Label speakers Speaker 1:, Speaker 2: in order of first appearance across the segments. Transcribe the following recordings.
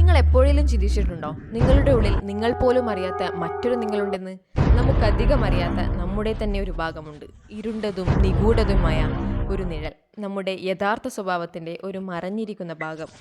Speaker 1: നിങ്ങൾ എപ്പോഴെങ്കിലും ചിന്തിച്ചിട്ടുണ്ടോ നിങ്ങളുടെ ഉള്ളിൽ നിങ്ങൾ പോലും അറിയാത്ത മറ്റൊരു നിങ്ങളുണ്ടെന്ന്? നമുക്കധികം അറിയാത്ത നമ്മുടെ തന്നെ ഒരു ഭാഗമുണ്ട്. ഇരുണ്ടതും നിഗൂഢതുമായ ഒരു നിഴൽ, നമ്മുടെ യഥാർത്ഥ സ്വഭാവത്തിന്റെ ഒരു മറഞ്ഞിരിക്കുന്ന ഭാഗം.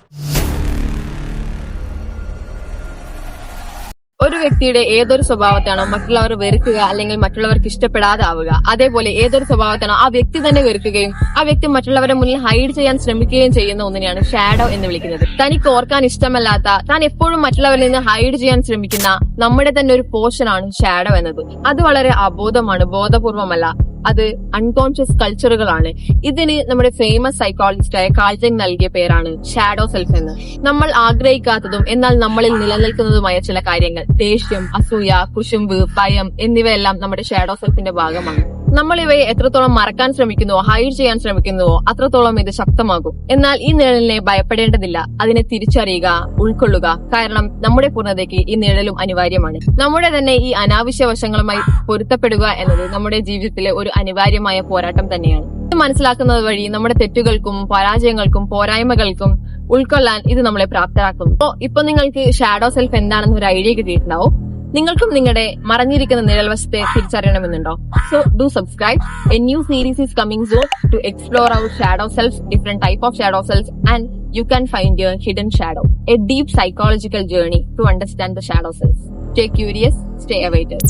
Speaker 1: ഒരു വ്യക്തിയുടെ ഏതൊരു സ്വഭാവത്താണോ മറ്റുള്ളവർ വെറുക്കുക അല്ലെങ്കിൽ മറ്റുള്ളവർക്ക് ഇഷ്ടപ്പെടാതെ ആവുക, അതേപോലെ ഏതൊരു സ്വഭാവത്താണോ ആ വ്യക്തി തന്നെ വെറുക്കുകയും ആ വ്യക്തി മറ്റുള്ളവരുടെ മുന്നിൽ ഹൈഡ് ചെയ്യാൻ ശ്രമിക്കുകയും ചെയ്യുന്ന ഒന്നിനെയാണ് ഷാഡോ എന്ന് വിളിക്കുന്നത്. തനിക്ക് ഓർക്കാൻ ഇഷ്ടമല്ലാത്ത, താൻ എപ്പോഴും മറ്റുള്ളവരിൽ നിന്ന് ഹൈഡ് ചെയ്യാൻ ശ്രമിക്കുന്ന നമ്മുടെ തന്നെ ഒരു പോർഷനാണ് ഷാഡോ എന്നത്. അത് വളരെ അബോധമാണ്, ബോധപൂർവമല്ല. അത് അൺകോൺഷ്യസ് കൾച്ചറുകളാണ്. ഇതിന് നമ്മുടെ ഫേമസ് സൈക്കോളജിസ്റ്റായ കാൾ ജങ് നൽകിയ പേരാണ് ഷാഡോ സെൽഫ് എന്ന്. നമ്മൾ ആഗ്രഹിക്കാത്തതും എന്നാൽ നമ്മളിൽ നിലനിൽക്കുന്നതുമായ ചില കാര്യങ്ങൾ, ദേഷ്യം, അസൂയ, കുശുമ്പ്, ഭയം എന്നിവയെല്ലാം നമ്മുടെ ഷാഡോ സെൽഫിന്റെ ഭാഗമാണ്. നമ്മൾ ഇവയെ എത്രത്തോളം മറക്കാൻ ശ്രമിക്കുന്നുവോ, ഹൈഡ് ചെയ്യാൻ ശ്രമിക്കുന്നുവോ, അത്രത്തോളം ഇത് ശക്തമാകും. എന്നാൽ ഈ നിഴലിനെ ഭയപ്പെടേണ്ടതില്ല. അതിനെ തിരിച്ചറിയുക, ഉൾക്കൊള്ളുക. കാരണം നമ്മുടെ പൂർണ്ണതയ്ക്ക് ഈ നിഴലും അനിവാര്യമാണ്. നമ്മുടെ തന്നെ ഈ അനാവശ്യ വശങ്ങളുമായി പൊരുത്തപ്പെടുക എന്നത് നമ്മുടെ ജീവിതത്തിലെ ഒരു അനിവാര്യമായ പോരാട്ടം തന്നെയാണ്. ഇത് മനസ്സിലാക്കുന്നത് വഴി നമ്മുടെ തെറ്റുകൾക്കും പരാജയങ്ങൾക്കും പോരായ്മകൾക്കും ഉൾക്കൊള്ളാൻ ഇത് നമ്മളെ പ്രാപ്തരാക്കുന്നു. ഇപ്പൊ നിങ്ങൾക്ക് ഷാഡോ സെൽഫ് എന്താണെന്ന് ഒരു ഐഡിയ കിട്ടിയിട്ടുണ്ടാവും. നിങ്ങൾക്കും നിങ്ങളുടെ മറഞ്ഞിരിക്കുന്ന നിഴൽവശത്തെ തിരിച്ചറിയണമെന്നുണ്ടോ? So do subscribe. A new series is coming soon to explore our shadow selves, different type of shadow selves, and you can find your hidden shadow. A deep psychological journey to understand the shadow selves. Stay curious, stay awaited.